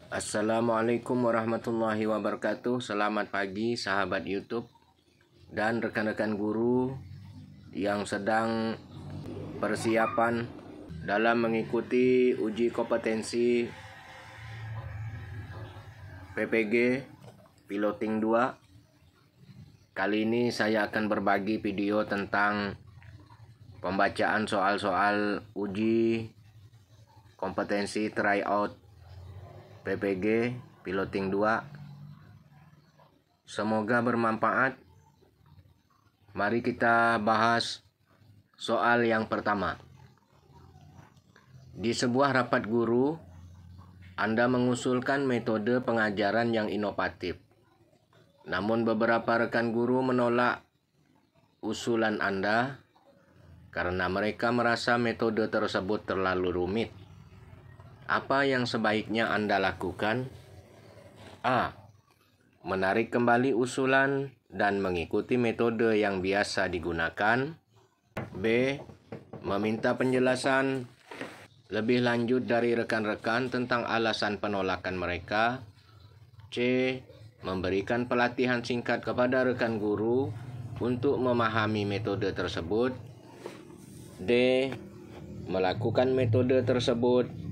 Assalamualaikum warahmatullahi wabarakatuh. Selamat pagi sahabat YouTube dan rekan-rekan guru yang sedang persiapan dalam mengikuti uji kompetensi PPG Piloting 2. Kali ini saya akan berbagi video tentang pembacaan soal-soal uji kompetensi tryout PPG Piloting 2. Semoga bermanfaat. Mari kita bahas soal yang pertama. Di sebuah rapat guru, Anda mengusulkan metode pengajaran yang inovatif. Namun beberapa rekan guru menolak usulan Anda karena mereka merasa metode tersebut terlalu rumit. Apa yang sebaiknya Anda lakukan? A. Menarik kembali usulan dan mengikuti metode yang biasa digunakan. B. Meminta penjelasan lebih lanjut dari rekan-rekan tentang alasan penolakan mereka. C. Memberikan pelatihan singkat kepada rekan guru untuk memahami metode tersebut. D. Melakukan metode tersebut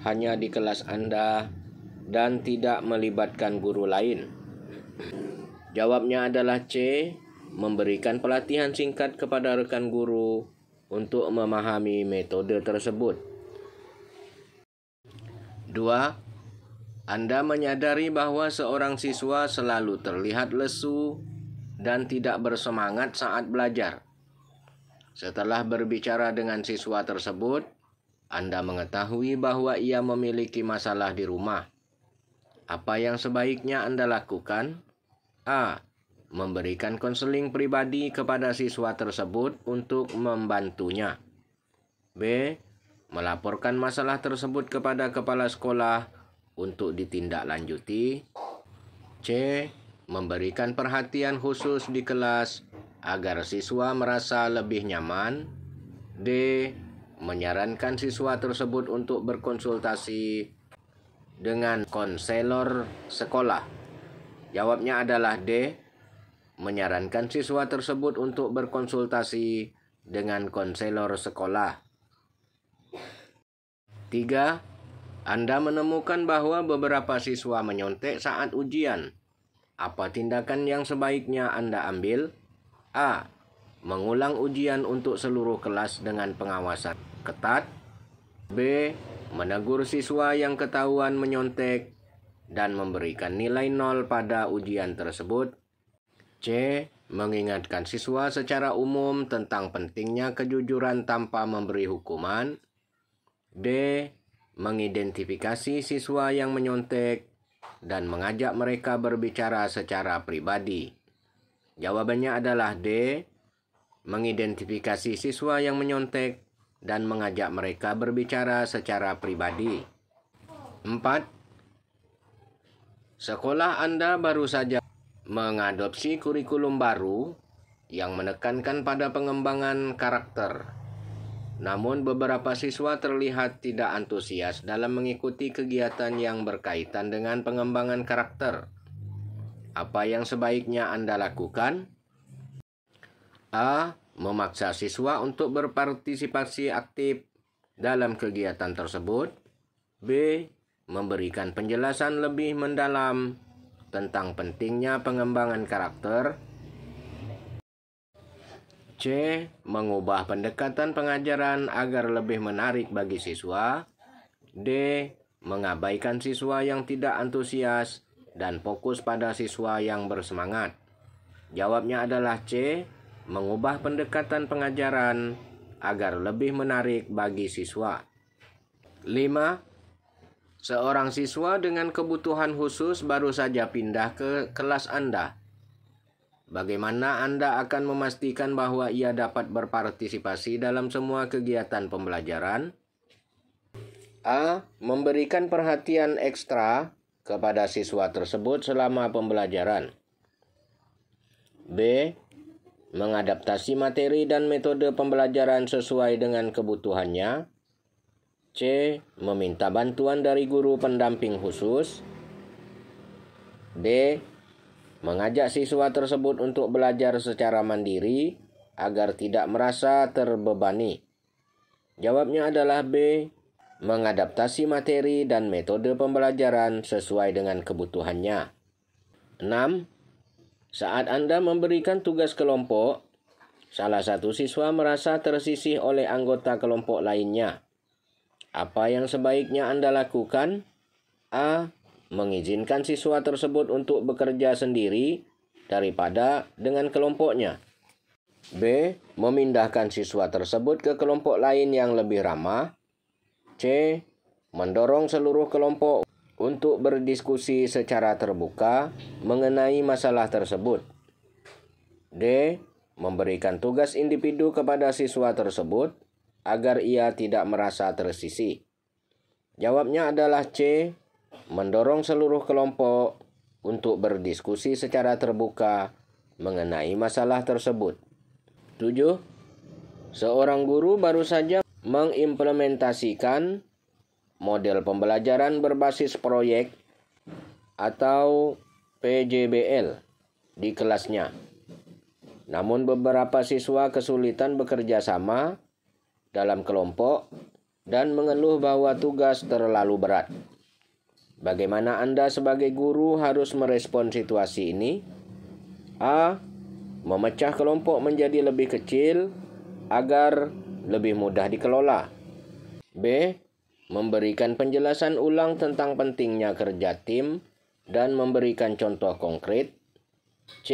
hanya di kelas Anda dan tidak melibatkan guru lain. Jawabnya adalah C. Memberikan pelatihan singkat kepada rekan guru untuk memahami metode tersebut. 2. Anda menyadari bahwa seorang siswa selalu terlihat lesu dan tidak bersemangat saat belajar. Setelah berbicara dengan siswa tersebut, Anda mengetahui bahwa ia memiliki masalah di rumah. Apa yang sebaiknya Anda lakukan? A. Memberikan konseling pribadi kepada siswa tersebut untuk membantunya. B. Melaporkan masalah tersebut kepada kepala sekolah untuk ditindaklanjuti. C. Memberikan perhatian khusus di kelas agar siswa merasa lebih nyaman. D. Menyarankan siswa tersebut untuk berkonsultasi dengan konselor sekolah. Jawabnya adalah D. Menyarankan siswa tersebut untuk berkonsultasi dengan konselor sekolah. 3. Anda menemukan bahwa beberapa siswa menyontek saat ujian. Apa tindakan yang sebaiknya Anda ambil? A. Mengulang ujian untuk seluruh kelas dengan pengawasan ketat. B. Menegur siswa yang ketahuan menyontek dan memberikan nilai 0 pada ujian tersebut. C. Mengingatkan siswa secara umum tentang pentingnya kejujuran tanpa memberi hukuman. D. Mengidentifikasi siswa yang menyontek dan mengajak mereka berbicara secara pribadi. Jawabannya adalah D. Mengidentifikasi siswa yang menyontek dan mengajak mereka berbicara secara pribadi. 4. Sekolah Anda baru saja mengadopsi kurikulum baru yang menekankan pada pengembangan karakter. Namun beberapa siswa terlihat tidak antusias dalam mengikuti kegiatan yang berkaitan dengan pengembangan karakter. Apa yang sebaiknya Anda lakukan? A. Memaksa siswa untuk berpartisipasi aktif dalam kegiatan tersebut. B. Memberikan penjelasan lebih mendalam tentang pentingnya pengembangan karakter. C. Mengubah pendekatan pengajaran agar lebih menarik bagi siswa. D. Mengabaikan siswa yang tidak antusias dan fokus pada siswa yang bersemangat. Jawabnya adalah C. Mengubah pendekatan pengajaran agar lebih menarik bagi siswa. 5. Seorang siswa dengan kebutuhan khusus baru saja pindah ke kelas Anda. Bagaimana Anda akan memastikan bahwa ia dapat berpartisipasi dalam semua kegiatan pembelajaran? A. Memberikan perhatian ekstra kepada siswa tersebut selama pembelajaran. B. Mengadaptasi materi dan metode pembelajaran sesuai dengan kebutuhannya. C. Meminta bantuan dari guru pendamping khusus. D. Mengajak siswa tersebut untuk belajar secara mandiri agar tidak merasa terbebani. Jawabnya adalah B. Mengadaptasi materi dan metode pembelajaran sesuai dengan kebutuhannya. 6. Saat Anda memberikan tugas kelompok, salah satu siswa merasa tersisih oleh anggota kelompok lainnya. Apa yang sebaiknya Anda lakukan? A. Mengizinkan siswa tersebut untuk bekerja sendiri daripada dengan kelompoknya. B. Memindahkan siswa tersebut ke kelompok lain yang lebih ramah. C. Mendorong seluruh kelompok untuk berdiskusi secara terbuka mengenai masalah tersebut. D. Memberikan tugas individu kepada siswa tersebut agar ia tidak merasa tersisih. Jawabnya adalah C. Mendorong seluruh kelompok untuk berdiskusi secara terbuka mengenai masalah tersebut. 7. Seorang guru baru saja mengimplementasikan model pembelajaran berbasis proyek atau PJBL di kelasnya. Namun beberapa siswa kesulitan bekerja sama dalam kelompok dan mengeluh bahwa tugas terlalu berat. Bagaimana Anda sebagai guru harus merespon situasi ini? A. Memecah kelompok menjadi lebih kecil agar lebih mudah dikelola. B. Memberikan penjelasan ulang tentang pentingnya kerja tim dan memberikan contoh konkret. C.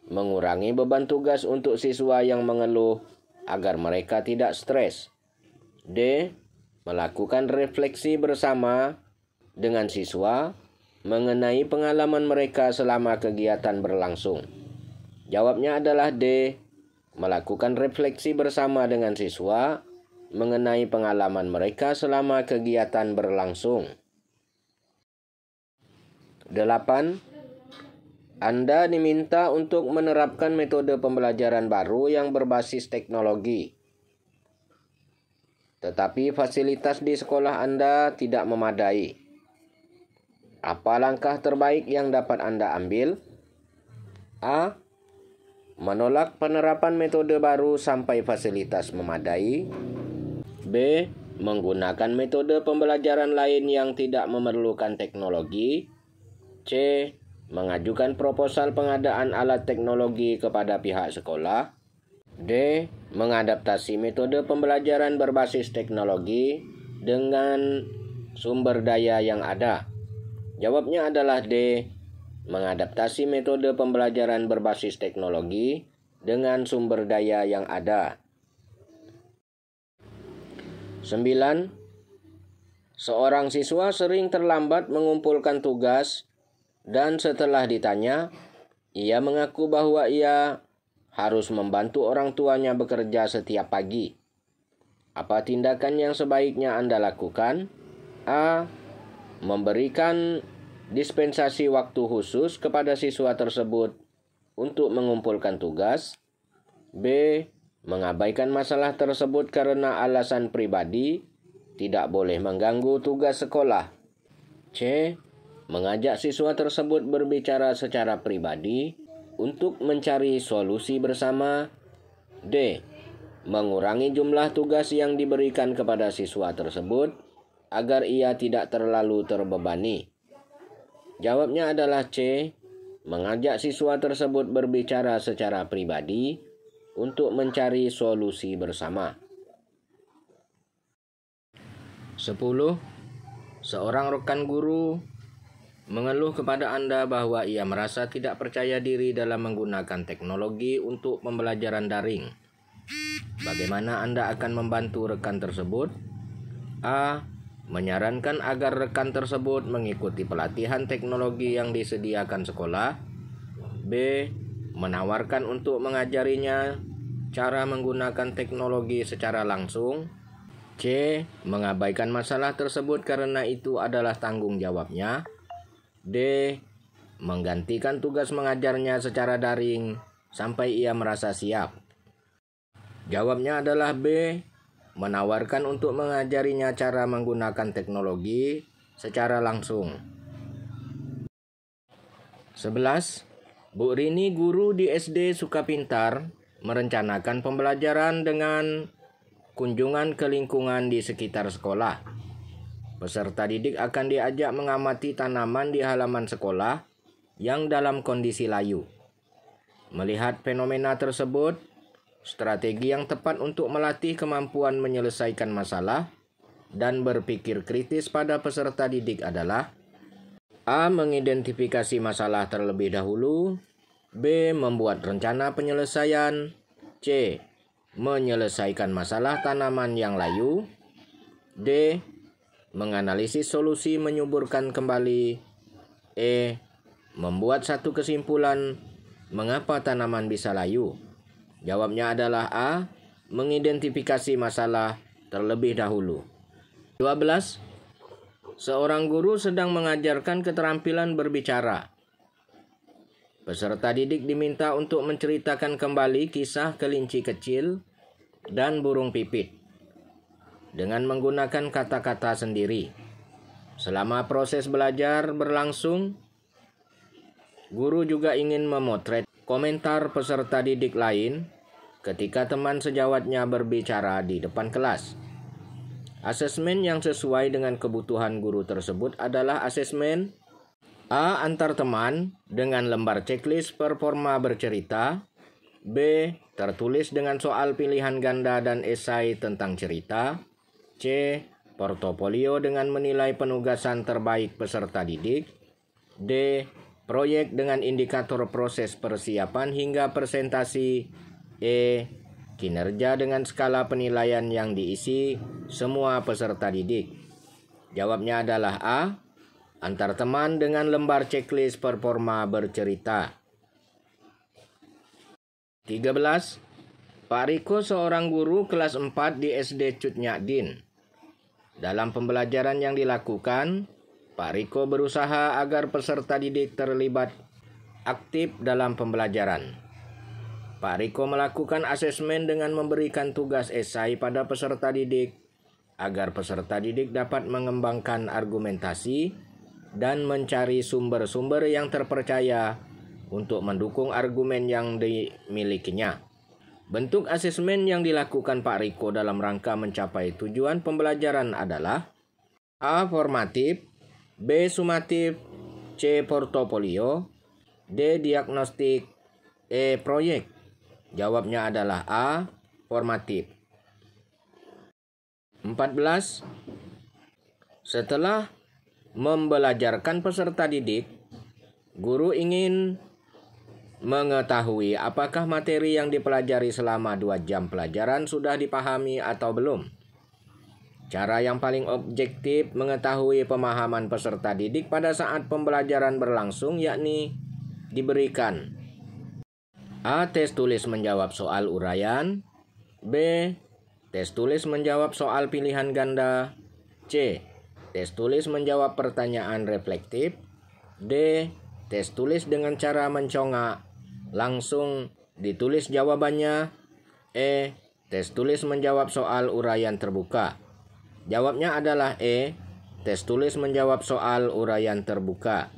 Mengurangi beban tugas untuk siswa yang mengeluh agar mereka tidak stres. D. Melakukan refleksi bersama dengan siswa mengenai pengalaman mereka selama kegiatan berlangsung. Jawabnya adalah D. Melakukan refleksi bersama dengan siswa mengenai pengalaman mereka selama kegiatan berlangsung. 8. Anda diminta untuk menerapkan metode pembelajaran baru yang berbasis teknologi. Tetapi fasilitas di sekolah Anda tidak memadai. Apa langkah terbaik yang dapat Anda ambil? A. Menolak penerapan metode baru sampai fasilitas memadai. B. Menggunakan metode pembelajaran lain yang tidak memerlukan teknologi. C. Mengajukan proposal pengadaan alat teknologi kepada pihak sekolah. D. Mengadaptasi metode pembelajaran berbasis teknologi dengan sumber daya yang ada. Jawabnya adalah D. Mengadaptasi metode pembelajaran berbasis teknologi dengan sumber daya yang ada. 9. Seorang siswa sering terlambat mengumpulkan tugas dan setelah ditanya, ia mengaku bahwa ia harus membantu orang tuanya bekerja setiap pagi. Apa tindakan yang sebaiknya Anda lakukan? A. Memberikan dispensasi waktu khusus kepada siswa tersebut untuk mengumpulkan tugas. B. Mengabaikan masalah tersebut karena alasan pribadi, tidak boleh mengganggu tugas sekolah. C. Mengajak siswa tersebut berbicara secara pribadi untuk mencari solusi bersama. D. Mengurangi jumlah tugas yang diberikan kepada siswa tersebut agar ia tidak terlalu terbebani. Jawabnya adalah C. Mengajak siswa tersebut berbicara secara pribadi untuk mencari solusi bersama. 10. Seorang rekan guru mengeluh kepada Anda bahwa ia merasa tidak percaya diri dalam menggunakan teknologi untuk pembelajaran daring. Bagaimana Anda akan membantu rekan tersebut? A. Menyarankan agar rekan tersebut mengikuti pelatihan teknologi yang disediakan sekolah. B. Menawarkan untuk mengajarinya cara menggunakan teknologi secara langsung. C. Mengabaikan masalah tersebut karena itu adalah tanggung jawabnya. D. Menggantikan tugas mengajarnya secara daring sampai ia merasa siap. Jawabnya adalah B. menawarkan untuk mengajarinya cara menggunakan teknologi secara langsung. 11. Bu Rini, guru di SD Sukapintar, merencanakan pembelajaran dengan kunjungan ke lingkungan di sekitar sekolah. Peserta didik akan diajak mengamati tanaman di halaman sekolah yang dalam kondisi layu. Melihat fenomena tersebut, strategi yang tepat untuk melatih kemampuan menyelesaikan masalah dan berpikir kritis pada peserta didik adalah: A. Mengidentifikasi masalah terlebih dahulu. B. Membuat rencana penyelesaian. C. Menyelesaikan masalah tanaman yang layu. D. Menganalisis solusi menyuburkan kembali. E. Membuat satu kesimpulan mengapa tanaman bisa layu. Jawabnya adalah A. Mengidentifikasi masalah terlebih dahulu. 12. Seorang guru sedang mengajarkan keterampilan berbicara. Peserta didik diminta untuk menceritakan kembali kisah kelinci kecil dan burung pipit dengan menggunakan kata-kata sendiri. Selama proses belajar berlangsung, guru juga ingin memotret komentar peserta didik lain ketika teman sejawatnya berbicara di depan kelas. Asesmen yang sesuai dengan kebutuhan guru tersebut adalah asesmen A. Antar teman dengan lembar checklist performa bercerita. B. Tertulis dengan soal pilihan ganda dan esai tentang cerita. C. Portofolio dengan menilai penugasan terbaik peserta didik. D. Proyek dengan indikator proses persiapan hingga presentasi. E. Kinerja dengan skala penilaian yang diisi semua peserta didik. Jawabnya adalah A. Antar teman dengan lembar checklist performa bercerita. 13. Pak Riko seorang guru kelas 4 di SD Cut Nyadin. Dalam pembelajaran yang dilakukan, Pak Riko berusaha agar peserta didik terlibat aktif dalam pembelajaran. Pak Riko melakukan asesmen dengan memberikan tugas esai pada peserta didik agar peserta didik dapat mengembangkan argumentasi dan mencari sumber-sumber yang terpercaya untuk mendukung argumen yang dimilikinya. Bentuk asesmen yang dilakukan Pak Riko dalam rangka mencapai tujuan pembelajaran adalah: A. Formatif. B. Sumatif. C. Portofolio. D. Diagnostik. E. Proyek. Jawabnya adalah A. Formatif. 14. Setelah membelajarkan peserta didik, guru ingin mengetahui apakah materi yang dipelajari selama 2 jam pelajaran sudah dipahami atau belum. Cara yang paling objektif mengetahui pemahaman peserta didik pada saat pembelajaran berlangsung yakni diberikan: A. Tes tulis menjawab soal uraian. B. Tes tulis menjawab soal pilihan ganda. C. Tes tulis menjawab pertanyaan reflektif. D. Tes tulis dengan cara mencongak langsung ditulis jawabannya. E. Tes tulis menjawab soal uraian terbuka. Jawabnya adalah E. Tes tulis menjawab soal uraian terbuka.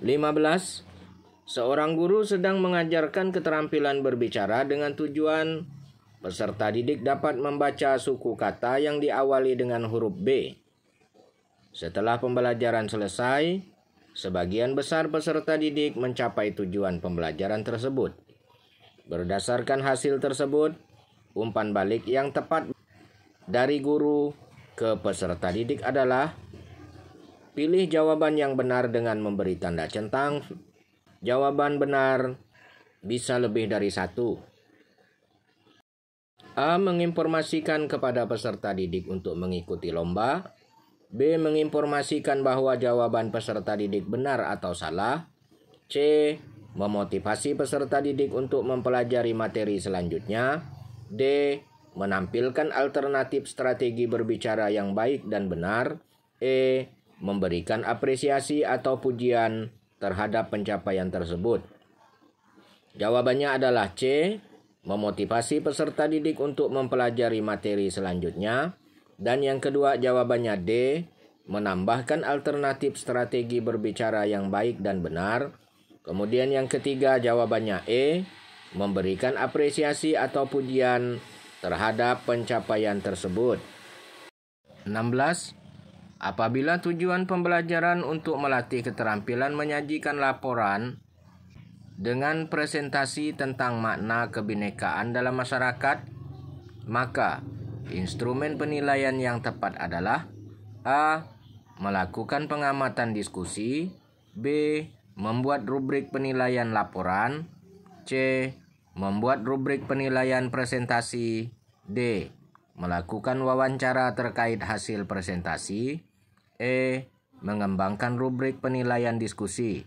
15. Seorang guru sedang mengajarkan keterampilan berbicara dengan tujuan peserta didik dapat membaca suku kata yang diawali dengan huruf B. Setelah pembelajaran selesai, sebagian besar peserta didik mencapai tujuan pembelajaran tersebut. Berdasarkan hasil tersebut, umpan balik yang tepat dari guru ke peserta didik adalah: pilih jawaban yang benar dengan memberi tanda centang. Jawaban benar bisa lebih dari 1. A. Menginformasikan kepada peserta didik untuk mengikuti lomba. B. Menginformasikan bahwa jawaban peserta didik benar atau salah. C. Memotivasi peserta didik untuk mempelajari materi selanjutnya. D. Menampilkan alternatif strategi berbicara yang baik dan benar. E. Memberikan apresiasi atau pujian terhadap pencapaian tersebut. Jawabannya adalah C. memotivasi peserta didik untuk mempelajari materi selanjutnya. Dan yang kedua jawabannya D, menambahkan alternatif strategi berbicara yang baik dan benar. Kemudian yang ketiga jawabannya E, memberikan apresiasi atau pujian terhadap pencapaian tersebut. 16. Apabila tujuan pembelajaran untuk melatih keterampilan menyajikan laporan dengan presentasi tentang makna kebinekaan dalam masyarakat, maka instrumen penilaian yang tepat adalah A, melakukan pengamatan diskusi, B, membuat rubrik penilaian laporan, C, membuat rubrik penilaian presentasi, D, melakukan wawancara terkait hasil presentasi, E, mengembangkan rubrik penilaian diskusi.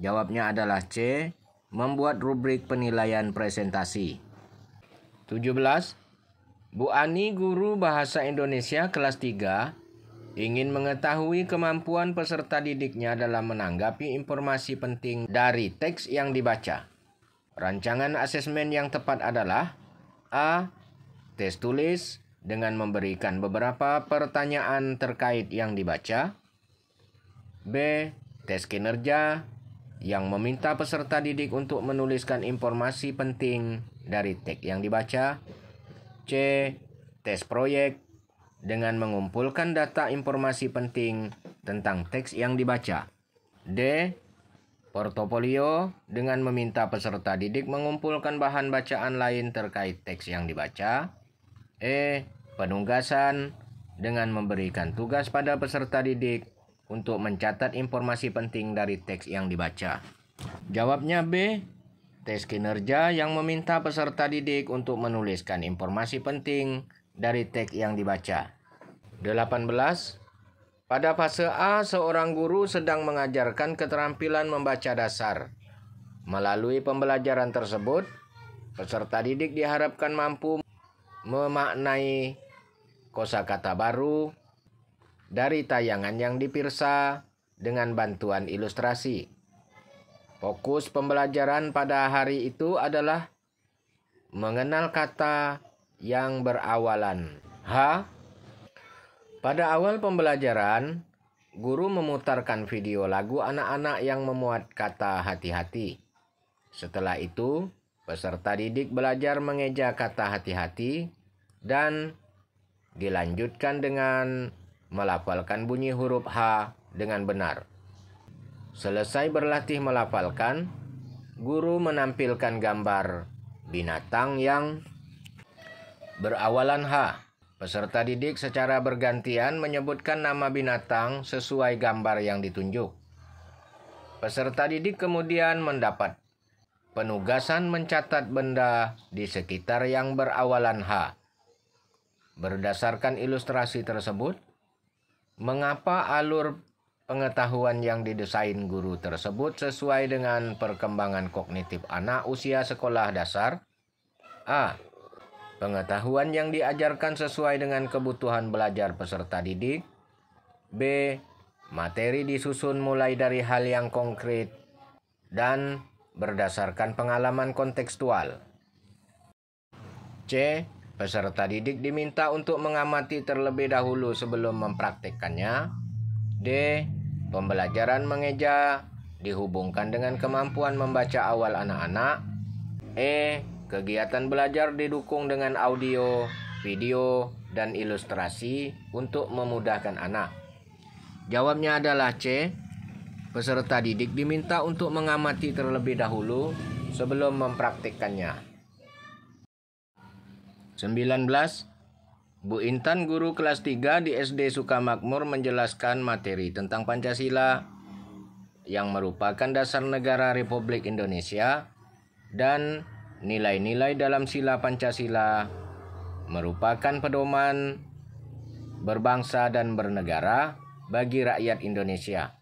Jawabnya adalah C, membuat rubrik penilaian presentasi. 17. Bu Ani, guru Bahasa Indonesia kelas 3, ingin mengetahui kemampuan peserta didiknya dalam menanggapi informasi penting dari teks yang dibaca. Rancangan asesmen yang tepat adalah A, tes tulis dengan memberikan beberapa pertanyaan terkait yang dibaca, B, tes kinerja yang meminta peserta didik untuk menuliskan informasi penting dari teks yang dibaca, C, tes proyek dengan mengumpulkan data informasi penting tentang teks yang dibaca, D, portofolio dengan meminta peserta didik mengumpulkan bahan bacaan lain terkait teks yang dibaca, E, penugasan dengan memberikan tugas pada peserta didik untuk mencatat informasi penting dari teks yang dibaca. Jawabnya B, tes kinerja yang meminta peserta didik untuk menuliskan informasi penting dari teks yang dibaca. 18. Pada fase A, seorang guru sedang mengajarkan keterampilan membaca dasar. Melalui pembelajaran tersebut, peserta didik diharapkan mampu memaknai kosakata baru dari tayangan yang dipirsa dengan bantuan ilustrasi. Fokus pembelajaran pada hari itu adalah mengenal kata yang berawalan H. Pada awal pembelajaran, guru memutarkan video lagu anak-anak yang memuat kata hati-hati. Setelah itu, peserta didik belajar mengeja kata hati-hati dan dilanjutkan dengan melafalkan bunyi huruf H dengan benar. Selesai berlatih melafalkan, guru menampilkan gambar binatang yang berawalan H. Peserta didik secara bergantian menyebutkan nama binatang sesuai gambar yang ditunjuk. Peserta didik kemudian mendapat penugasan mencatat benda di sekitar yang berawalan H. Berdasarkan ilustrasi tersebut, mengapa alur pengetahuan yang didesain guru tersebut sesuai dengan perkembangan kognitif anak usia sekolah dasar? A. Pengetahuan yang diajarkan sesuai dengan kebutuhan belajar peserta didik. B. Materi disusun mulai dari hal yang konkret dan berdasarkan pengalaman kontekstual. C. Peserta didik diminta untuk mengamati terlebih dahulu sebelum mempraktikkannya. D. Pembelajaran mengeja dihubungkan dengan kemampuan membaca awal anak-anak. E. Kegiatan belajar didukung dengan audio, video, dan ilustrasi untuk memudahkan anak. Jawabnya adalah C. Peserta didik diminta untuk mengamati terlebih dahulu sebelum mempraktikkannya. 19. Bu Intan, guru kelas 3 di SD Sukamakmur, menjelaskan materi tentang Pancasila yang merupakan dasar negara Republik Indonesia dan nilai-nilai dalam sila Pancasila merupakan pedoman berbangsa dan bernegara bagi rakyat Indonesia.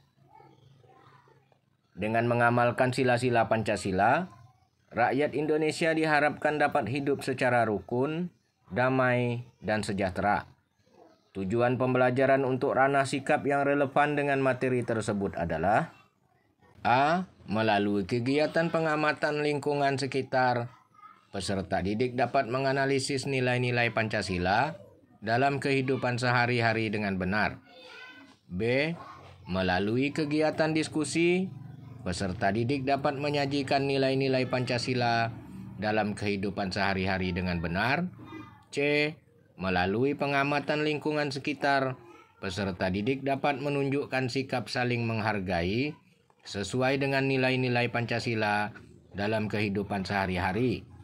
Dengan mengamalkan sila-sila Pancasila, rakyat Indonesia diharapkan dapat hidup secara rukun, damai, dan sejahtera. Tujuan pembelajaran untuk ranah sikap yang relevan dengan materi tersebut adalah A. Melalui kegiatan pengamatan lingkungan sekitar, peserta didik dapat menganalisis nilai-nilai Pancasila dalam kehidupan sehari-hari dengan benar. B. Melalui kegiatan diskusi, peserta didik dapat menyajikan nilai-nilai Pancasila dalam kehidupan sehari-hari dengan benar. C. Melalui pengamatan lingkungan sekitar, peserta didik dapat menunjukkan sikap saling menghargai sesuai dengan nilai-nilai Pancasila dalam kehidupan sehari-hari.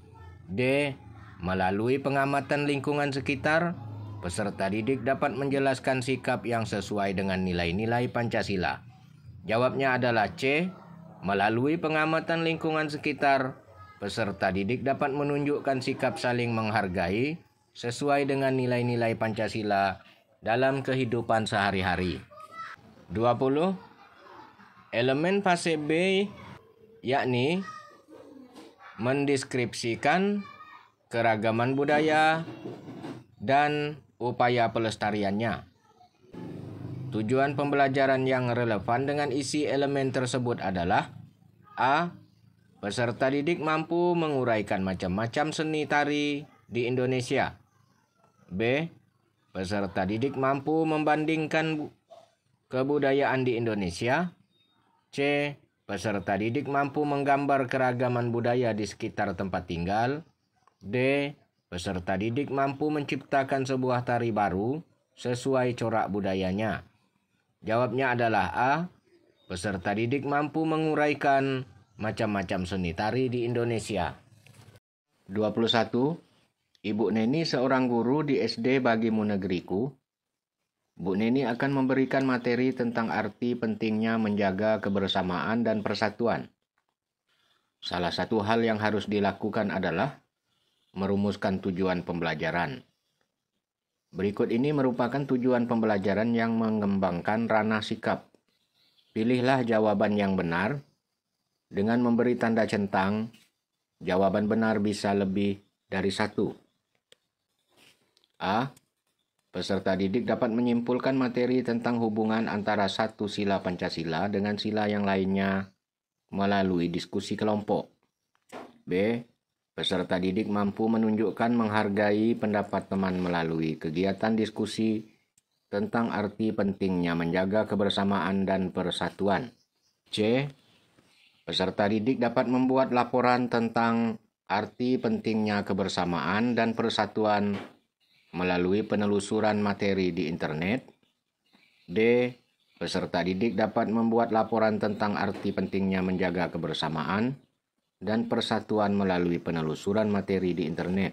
D. Melalui pengamatan lingkungan sekitar, peserta didik dapat menjelaskan sikap yang sesuai dengan nilai-nilai Pancasila. Jawabnya adalah C. Melalui pengamatan lingkungan sekitar, peserta didik dapat menunjukkan sikap saling menghargai sesuai dengan nilai-nilai Pancasila dalam kehidupan sehari-hari. 20. Elemen fase B yakni mendeskripsikan keragaman budaya dan upaya pelestariannya. Tujuan pembelajaran yang relevan dengan isi elemen tersebut adalah: A. Peserta didik mampu menguraikan macam-macam seni tari di Indonesia. B. Peserta didik mampu membandingkan kebudayaan di Indonesia. C. Peserta didik mampu menggambar keragaman budaya di sekitar tempat tinggal. D. Peserta didik mampu menciptakan sebuah tari baru sesuai corak budayanya. Jawabnya adalah A. Peserta didik mampu menguraikan macam-macam seni tari di Indonesia. 21. Ibu Neni seorang guru di SD Bagimu Negeriku. Bu Neni akan memberikan materi tentang arti pentingnya menjaga kebersamaan dan persatuan. Salah satu hal yang harus dilakukan adalah merumuskan tujuan pembelajaran. Berikut ini merupakan tujuan pembelajaran yang mengembangkan ranah sikap. Pilihlah jawaban yang benar dengan memberi tanda centang. Jawaban benar bisa lebih dari satu. A. Peserta didik dapat menyimpulkan materi tentang hubungan antara satu sila Pancasila dengan sila yang lainnya melalui diskusi kelompok. B. Peserta didik mampu menunjukkan menghargai pendapat teman melalui kegiatan diskusi tentang arti pentingnya menjaga kebersamaan dan persatuan. C. Peserta didik dapat membuat laporan tentang arti pentingnya kebersamaan dan persatuan melalui penelusuran materi di internet. D. Peserta didik dapat membuat laporan tentang arti pentingnya menjaga kebersamaan dan persatuan melalui penelusuran materi di internet.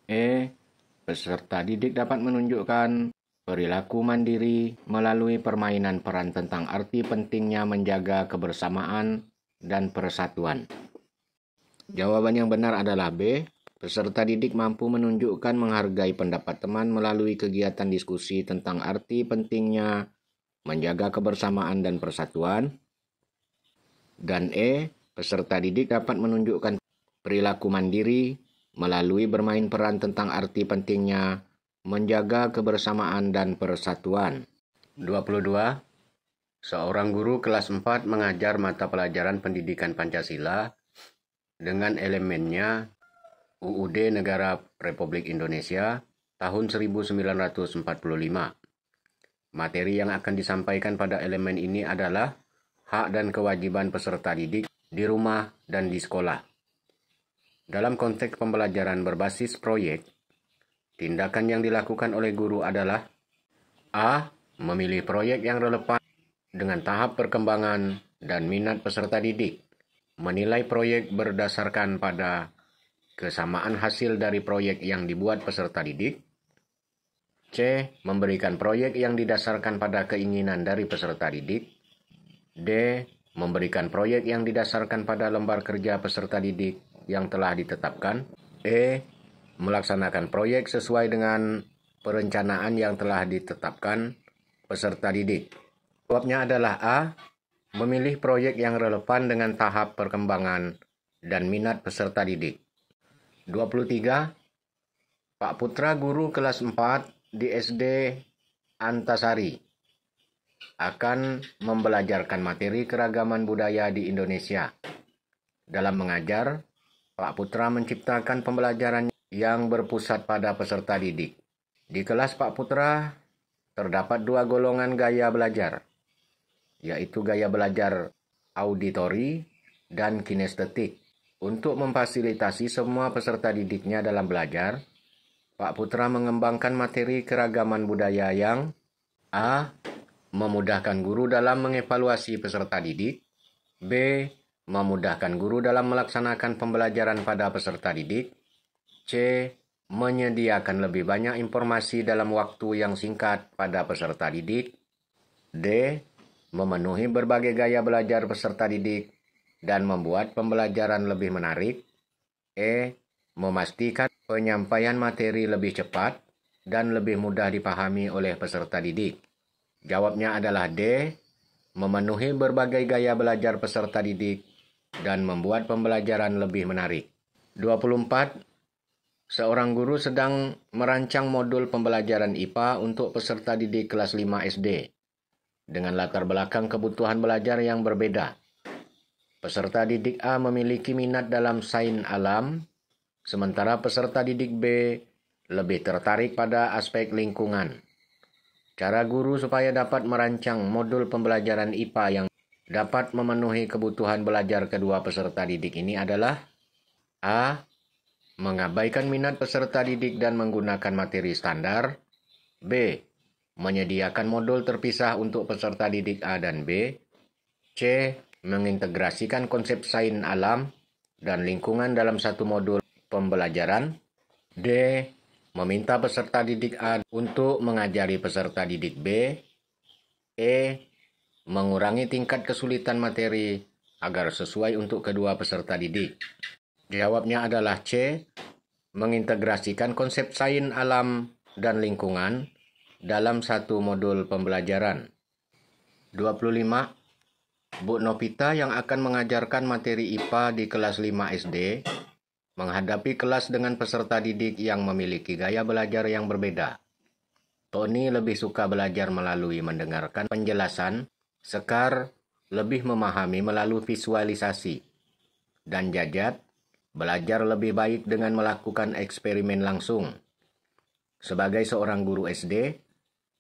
E. Peserta didik dapat menunjukkan perilaku mandiri melalui permainan peran tentang arti pentingnya menjaga kebersamaan dan persatuan. Jawaban yang benar adalah B. Peserta didik mampu menunjukkan menghargai pendapat teman melalui kegiatan diskusi tentang arti pentingnya menjaga kebersamaan dan persatuan. Dan E. Peserta didik dapat menunjukkan perilaku mandiri melalui bermain peran tentang arti pentingnya menjaga kebersamaan dan persatuan. 22. Seorang guru kelas 4 mengajar mata pelajaran pendidikan Pancasila dengan elemennya UUD Negara Republik Indonesia tahun 1945. Materi yang akan disampaikan pada elemen ini adalah hak dan kewajiban peserta didik di rumah dan di sekolah. Dalam konteks pembelajaran berbasis proyek, tindakan yang dilakukan oleh guru adalah: A. Memilih proyek yang relevan dengan tahap perkembangan dan minat peserta didik. Menilai proyek berdasarkan pada kesamaan hasil dari proyek yang dibuat peserta didik. C. Memberikan proyek yang didasarkan pada keinginan dari peserta didik. D. Memberikan proyek yang didasarkan pada lembar kerja peserta didik yang telah ditetapkan. E. Melaksanakan proyek sesuai dengan perencanaan yang telah ditetapkan peserta didik. Jawabnya adalah A. Memilih proyek yang relevan dengan tahap perkembangan dan minat peserta didik. 23. Pak Putra, guru kelas 4 di SD Antasari, akan membelajarkan materi keragaman budaya di Indonesia. Dalam mengajar, Pak Putra menciptakan pembelajaran yang berpusat pada peserta didik. Di kelas Pak Putra terdapat dua golongan gaya belajar, yaitu gaya belajar auditori dan kinestetik. Untuk memfasilitasi semua peserta didiknya dalam belajar, Pak Putra mengembangkan materi keragaman budaya yang A. Memudahkan guru dalam mengevaluasi peserta didik. B. Memudahkan guru dalam melaksanakan pembelajaran pada peserta didik. C. Menyediakan lebih banyak informasi dalam waktu yang singkat pada peserta didik. D. Memenuhi berbagai gaya belajar peserta didik dan membuat pembelajaran lebih menarik. E. Memastikan penyampaian materi lebih cepat dan lebih mudah dipahami oleh peserta didik. Jawabnya adalah D. Memenuhi berbagai gaya belajar peserta didik dan membuat pembelajaran lebih menarik. 24. Seorang guru sedang merancang modul pembelajaran IPA untuk peserta didik kelas 5 SD dengan latar belakang kebutuhan belajar yang berbeda. Peserta didik A memiliki minat dalam sains alam, sementara peserta didik B lebih tertarik pada aspek lingkungan. Cara guru supaya dapat merancang modul pembelajaran IPA yang dapat memenuhi kebutuhan belajar kedua peserta didik ini adalah A. Mengabaikan minat peserta didik dan menggunakan materi standar. B. Menyediakan modul terpisah untuk peserta didik A dan B. C. Mengintegrasikan konsep sains alam dan lingkungan dalam satu modul pembelajaran. D. Meminta peserta didik A untuk mengajari peserta didik B. E. Mengurangi tingkat kesulitan materi agar sesuai untuk kedua peserta didik. Jawabnya adalah C. Mengintegrasikan konsep sains alam dan lingkungan dalam satu modul pembelajaran. 25. Bu Novita yang akan mengajarkan materi IPA di kelas 5 SD menghadapi kelas dengan peserta didik yang memiliki gaya belajar yang berbeda. Tony lebih suka belajar melalui mendengarkan penjelasan, Sekar lebih memahami melalui visualisasi, dan Jajat belajar lebih baik dengan melakukan eksperimen langsung. Sebagai seorang guru SD,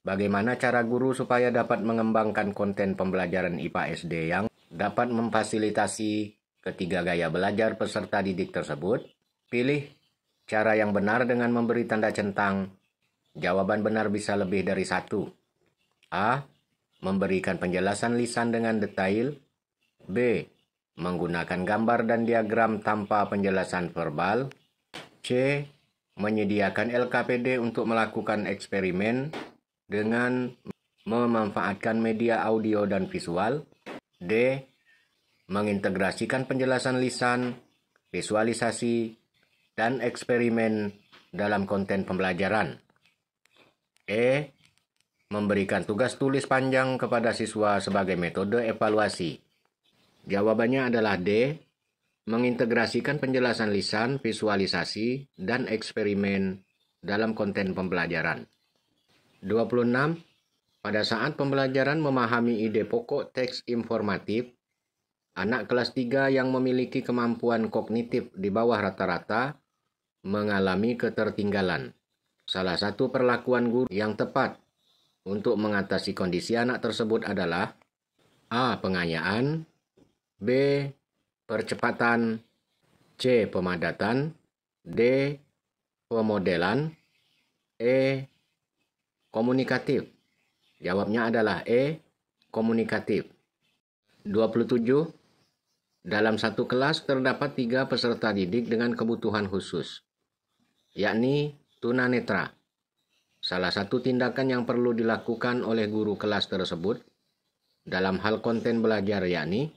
bagaimana cara guru supaya dapat mengembangkan konten pembelajaran IPA SD yang dapat memfasilitasi ketiga gaya belajar peserta didik tersebut? Pilih cara yang benar dengan memberi tanda centang. Jawaban benar bisa lebih dari satu. A. Memberikan penjelasan lisan dengan detail. B. Menggunakan gambar dan diagram tanpa penjelasan verbal. C. Menyediakan LKPD untuk melakukan eksperimen dengan memanfaatkan media audio dan visual. D. Mengintegrasikan penjelasan lisan, visualisasi, dan eksperimen dalam konten pembelajaran. E. Memberikan tugas tulis panjang kepada siswa sebagai metode evaluasi. Jawabannya adalah D. Mengintegrasikan penjelasan lisan, visualisasi, dan eksperimen dalam konten pembelajaran. 26. Pada saat pembelajaran memahami ide pokok teks informatif, anak kelas 3 yang memiliki kemampuan kognitif di bawah rata-rata mengalami ketertinggalan. Salah satu perlakuan guru yang tepat untuk mengatasi kondisi anak tersebut adalah A. Pengayaan, B. Percepatan, C. Pemadatan, D. Pemodelan, E. Komunikatif. Jawabnya adalah E. Komunikatif. 27. Dalam satu kelas terdapat 3 peserta didik dengan kebutuhan khusus, yakni tunanetra. Salah satu tindakan yang perlu dilakukan oleh guru kelas tersebut dalam hal konten belajar yakni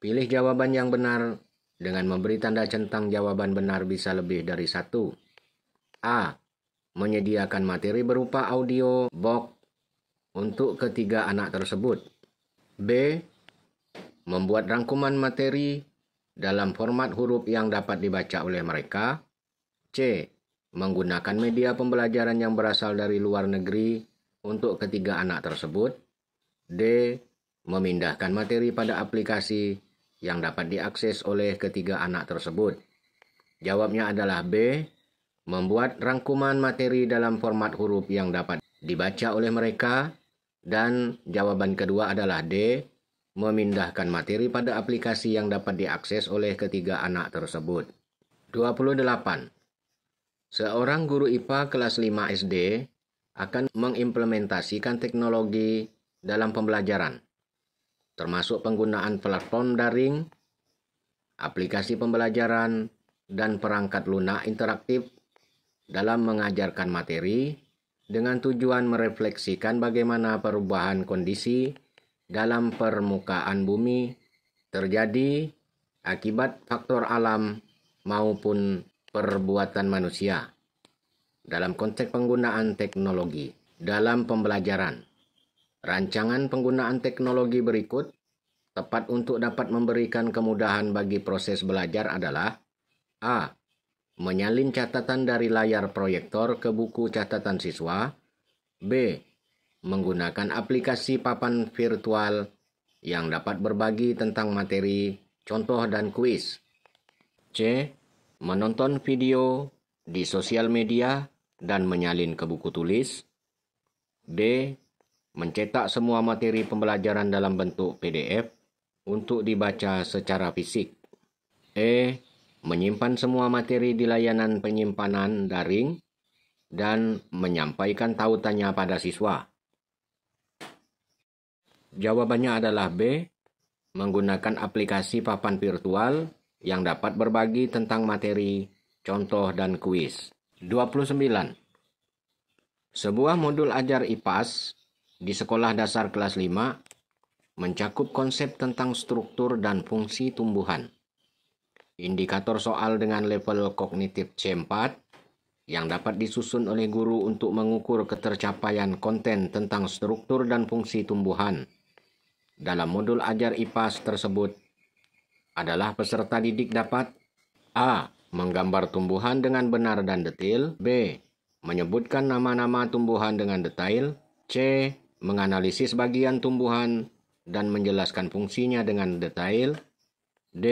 pilih jawaban yang benar dengan memberi tanda centang jawaban benar bisa lebih dari satu. A. Menyediakan materi berupa audio box untuk ketiga anak tersebut. B. Membuat rangkuman materi dalam format huruf yang dapat dibaca oleh mereka. C. Menggunakan media pembelajaran yang berasal dari luar negeri untuk ketiga anak tersebut. D. Memindahkan materi pada aplikasi yang dapat diakses oleh ketiga anak tersebut. Jawabnya adalah B. Membuat rangkuman materi dalam format huruf yang dapat dibaca oleh mereka. Dan jawaban kedua adalah D. Memindahkan materi pada aplikasi yang dapat diakses oleh ketiga anak tersebut. 28. Seorang guru IPA kelas 5 SD akan mengimplementasikan teknologi dalam pembelajaran, termasuk penggunaan platform daring, aplikasi pembelajaran, dan perangkat lunak interaktif dalam mengajarkan materi dengan tujuan merefleksikan bagaimana perubahan kondisi dalam permukaan bumi terjadi akibat faktor alam maupun perbuatan manusia dalam konteks penggunaan teknologi dalam pembelajaran. Rancangan penggunaan teknologi berikut tepat untuk dapat memberikan kemudahan bagi proses belajar adalah A. Menyalin catatan dari layar proyektor ke buku catatan siswa. B. Menggunakan aplikasi papan virtual yang dapat berbagi tentang materi, contoh, dan kuis. C. Menonton video di sosial media dan menyalin ke buku tulis. D. Mencetak semua materi pembelajaran dalam bentuk PDF untuk dibaca secara fisik. E. Menyimpan semua materi di layanan penyimpanan daring dan menyampaikan tautannya pada siswa. Jawabannya adalah B. Menggunakan aplikasi papan virtual yang dapat berbagi tentang materi, contoh, dan kuis. 29. Sebuah modul ajar IPAS di sekolah dasar kelas 5 mencakup konsep tentang struktur dan fungsi tumbuhan. Indikator soal dengan level kognitif C4 yang dapat disusun oleh guru untuk mengukur ketercapaian konten tentang struktur dan fungsi tumbuhan dalam modul ajar IPAS tersebut adalah peserta didik dapat A. Menggambar tumbuhan dengan benar dan detail. B. Menyebutkan nama-nama tumbuhan dengan detail. C. Menganalisis bagian tumbuhan dan menjelaskan fungsinya dengan detail. D.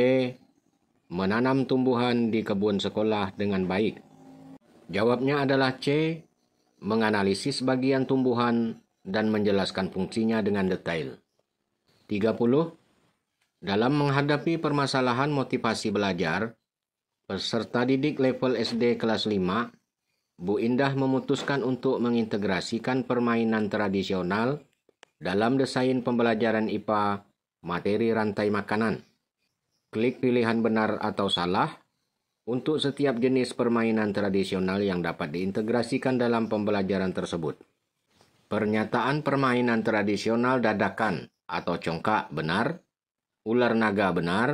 Menanam tumbuhan di kebun sekolah dengan baik. Jawabnya adalah C. Menganalisis bagian tumbuhan dan menjelaskan fungsinya dengan detail. 30. Dalam menghadapi permasalahan motivasi belajar, peserta didik level SD kelas 5, Bu Indah memutuskan untuk mengintegrasikan permainan tradisional dalam desain pembelajaran IPA materi rantai makanan. Klik pilihan benar atau salah untuk setiap jenis permainan tradisional yang dapat diintegrasikan dalam pembelajaran tersebut. Pernyataan permainan tradisional dadakan atau congkak benar, ular naga benar,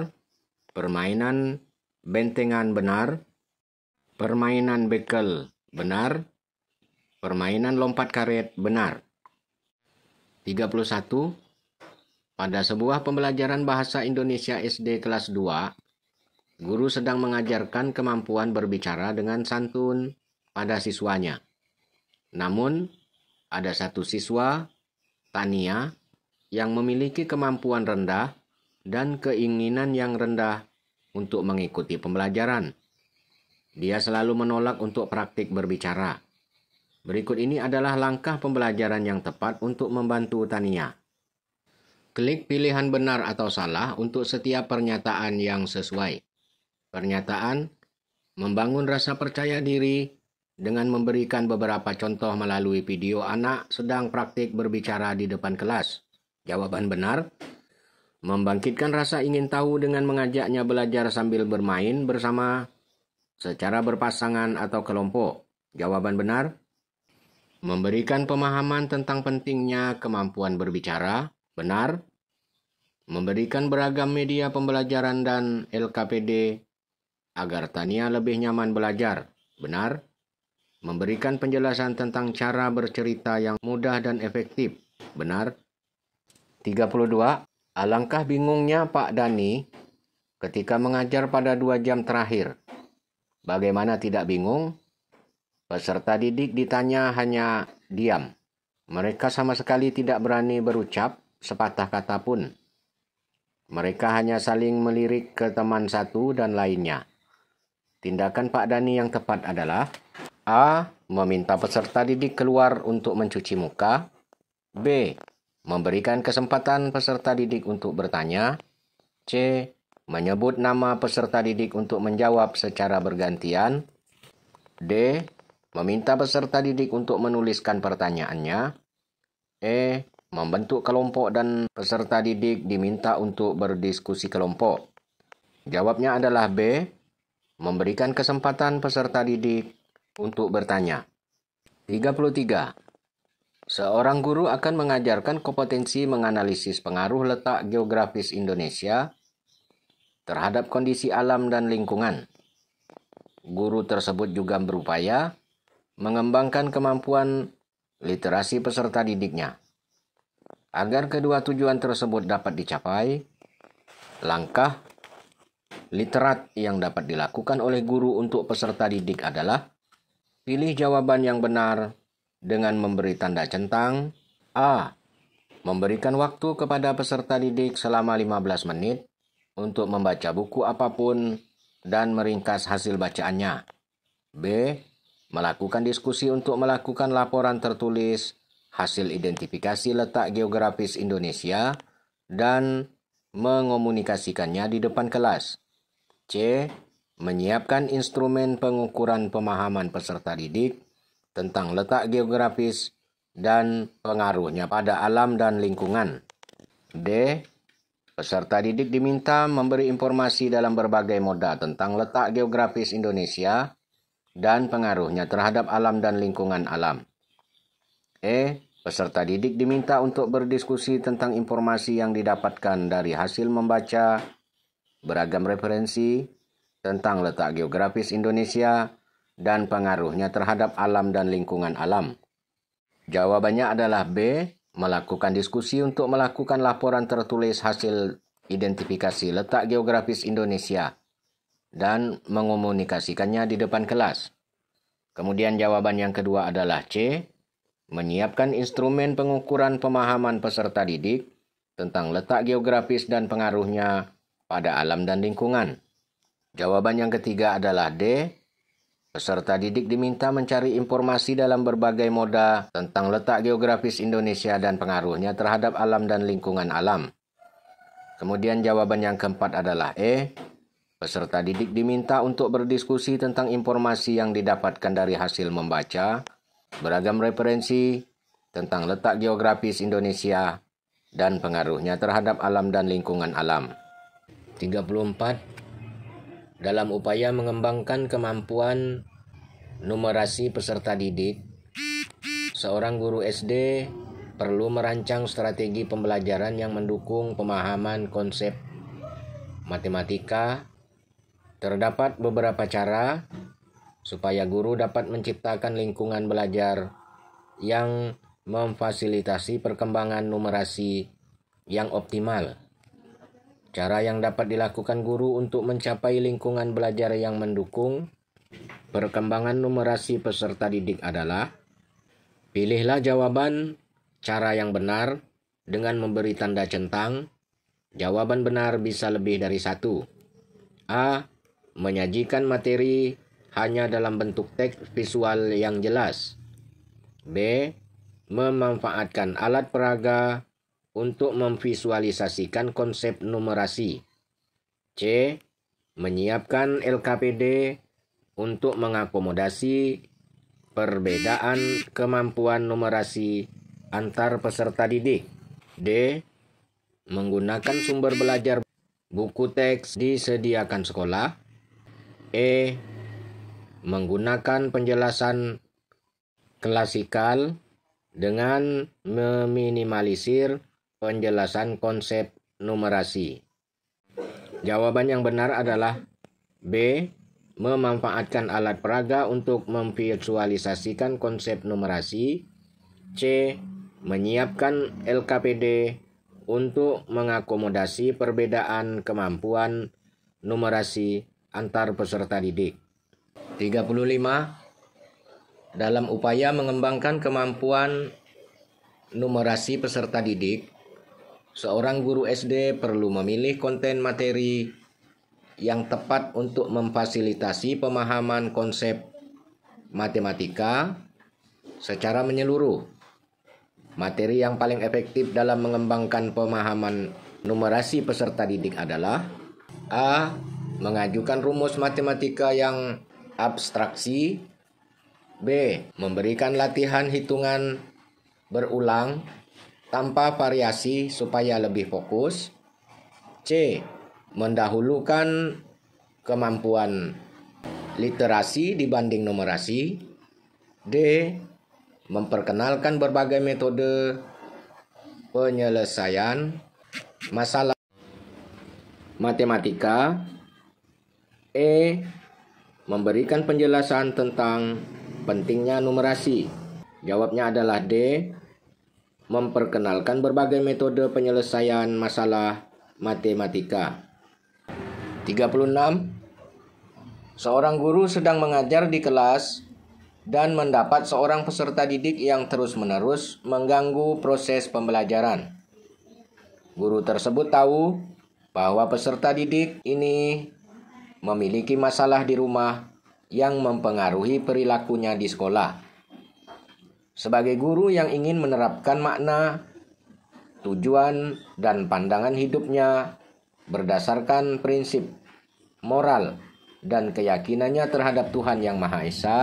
permainan bentengan benar, permainan bekel benar, permainan lompat karet benar. 31. Pada sebuah pembelajaran bahasa Indonesia SD kelas 2, guru sedang mengajarkan kemampuan berbicara dengan santun pada siswanya. Namun, ada satu siswa, Tania, yang memiliki kemampuan rendah dan keinginan yang rendah untuk mengikuti pembelajaran. Dia selalu menolak untuk praktik berbicara. Berikut ini adalah langkah pembelajaran yang tepat untuk membantu Tania. Klik pilihan benar atau salah untuk setiap pernyataan yang sesuai. Pernyataan membangun rasa percaya diri dengan memberikan beberapa contoh melalui video anak sedang praktik berbicara di depan kelas. Jawaban benar, membangkitkan rasa ingin tahu dengan mengajaknya belajar sambil bermain bersama secara berpasangan atau kelompok. Jawaban benar, memberikan pemahaman tentang pentingnya kemampuan berbicara. Benar, memberikan beragam media pembelajaran dan LKPD agar Tania lebih nyaman belajar. Benar, memberikan penjelasan tentang cara bercerita yang mudah dan efektif. Benar. 32. Alangkah bingungnya Pak Dani ketika mengajar pada 2 jam terakhir. Bagaimana tidak bingung? Peserta didik ditanya hanya diam. Mereka sama sekali tidak berani berucap sepatah kata pun. Mereka hanya saling melirik ke teman satu dan lainnya. Tindakan Pak Dani yang tepat adalah A. Meminta peserta didik keluar untuk mencuci muka. B. Memberikan kesempatan peserta didik untuk bertanya. C. Menyebut nama peserta didik untuk menjawab secara bergantian. D. Meminta peserta didik untuk menuliskan pertanyaannya. E. Membentuk kelompok dan peserta didik diminta untuk berdiskusi kelompok. Jawabnya adalah B. Memberikan kesempatan peserta didik untuk bertanya. 33. Seorang guru akan mengajarkan kompetensi menganalisis pengaruh letak geografis Indonesia terhadap kondisi alam dan lingkungan. Guru tersebut juga berupaya mengembangkan kemampuan literasi peserta didiknya. Agar kedua tujuan tersebut dapat dicapai, langkah literat yang dapat dilakukan oleh guru untuk peserta didik adalah pilih jawaban yang benar dengan memberi tanda centang. A. Memberikan waktu kepada peserta didik selama 15 menit untuk membaca buku apapun dan meringkas hasil bacaannya. B. Melakukan diskusi untuk melakukan laporan tertulis hasil identifikasi letak geografis Indonesia dan mengomunikasikannya di depan kelas. C. Menyiapkan instrumen pengukuran pemahaman peserta didik tentang letak geografis dan pengaruhnya pada alam dan lingkungan. D. Peserta didik diminta memberi informasi dalam berbagai moda tentang letak geografis Indonesia dan pengaruhnya terhadap alam dan lingkungan alam. E. Peserta didik diminta untuk berdiskusi tentang informasi yang didapatkan dari hasil membaca beragam referensi tentang letak geografis Indonesia dan pengaruhnya terhadap alam dan lingkungan alam. Jawabannya adalah B. Melakukan diskusi untuk melakukan laporan tertulis hasil identifikasi letak geografis Indonesia dan mengomunikasikannya di depan kelas. Kemudian jawaban yang kedua adalah C. Menyiapkan instrumen pengukuran pemahaman peserta didik tentang letak geografis dan pengaruhnya pada alam dan lingkungan. Jawaban yang ketiga adalah D. Peserta didik diminta mencari informasi dalam berbagai moda tentang letak geografis Indonesia dan pengaruhnya terhadap alam dan lingkungan alam. Kemudian jawaban yang keempat adalah E. Peserta didik diminta untuk berdiskusi tentang informasi yang didapatkan dari hasil membaca beragam referensi tentang letak geografis Indonesia dan pengaruhnya terhadap alam dan lingkungan alam. 34. Dalam upaya mengembangkan kemampuan numerasi peserta didik, seorang guru SD perlu merancang strategi pembelajaran yang mendukung pemahaman konsep matematika. Terdapat beberapa cara supaya guru dapat menciptakan lingkungan belajar yang memfasilitasi perkembangan numerasi yang optimal. Cara yang dapat dilakukan guru untuk mencapai lingkungan belajar yang mendukung perkembangan numerasi peserta didik adalah: pilihlah jawaban cara yang benar dengan memberi tanda centang. Jawaban benar bisa lebih dari satu. A. Menyajikan materi hanya dalam bentuk teks visual yang jelas. B. Memanfaatkan alat peraga untuk memvisualisasikan konsep numerasi. C. Menyiapkan LKPD untuk mengakomodasi perbedaan kemampuan numerasi antar peserta didik. D. Menggunakan sumber belajar buku teks disediakan sekolah. E. Menggunakan penjelasan klasikal dengan meminimalisir penjelasan konsep numerasi. Jawaban yang benar adalah B. Memanfaatkan alat peraga untuk memvisualisasikan konsep numerasi. C. Menyiapkan LKPD untuk mengakomodasi perbedaan kemampuan numerasi antar peserta didik. 35. Dalam upaya mengembangkan kemampuan numerasi peserta didik, seorang guru SD perlu memilih konten materi yang tepat untuk memfasilitasi pemahaman konsep matematika secara menyeluruh. Materi yang paling efektif dalam mengembangkan pemahaman numerasi peserta didik adalah A. Mengajukan rumus matematika yang abstraksi. B. Memberikan latihan hitungan berulang tanpa variasi supaya lebih fokus. C. Mendahulukan kemampuan literasi dibanding numerasi. D. Memperkenalkan berbagai metode penyelesaian masalah matematika. E. Memberikan penjelasan tentang pentingnya numerasi. Jawabnya adalah D. Memperkenalkan berbagai metode penyelesaian masalah matematika. 36. Seorang guru sedang mengajar di kelas dan mendapat seorang peserta didik yang terus-menerus mengganggu proses pembelajaran. Guru tersebut tahu bahwa peserta didik ini memiliki masalah di rumah yang mempengaruhi perilakunya di sekolah. Sebagai guru yang ingin menerapkan makna, tujuan, dan pandangan hidupnya berdasarkan prinsip moral dan keyakinannya terhadap Tuhan Yang Maha Esa,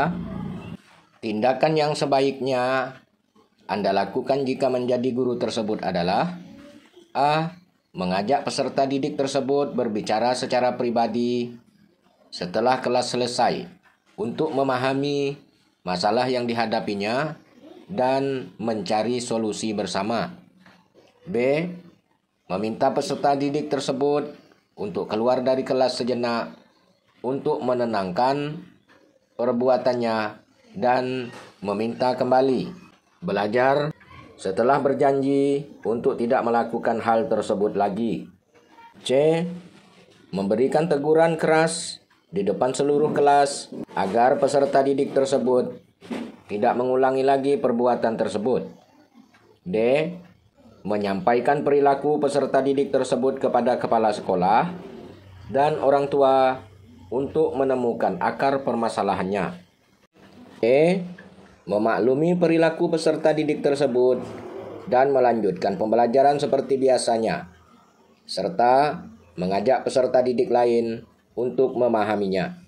tindakan yang sebaiknya Anda lakukan jika menjadi guru tersebut adalah A. Mengajak peserta didik tersebut berbicara secara pribadi setelah kelas selesai untuk memahami masalah yang dihadapinya dan mencari solusi bersama. B. Meminta peserta didik tersebut untuk keluar dari kelas sejenak untuk menenangkan perbuatannya dan meminta kembali belajar setelah berjanji untuk tidak melakukan hal tersebut lagi. C. Memberikan teguran keras di depan seluruh kelas agar peserta didik tersebut tidak mengulangi lagi perbuatan tersebut. D. Menyampaikan perilaku peserta didik tersebut kepada kepala sekolah dan orang tua untuk menemukan akar permasalahannya. E. Memaklumi perilaku peserta didik tersebut dan melanjutkan pembelajaran seperti biasanya, serta mengajak peserta didik lain untuk memahaminya.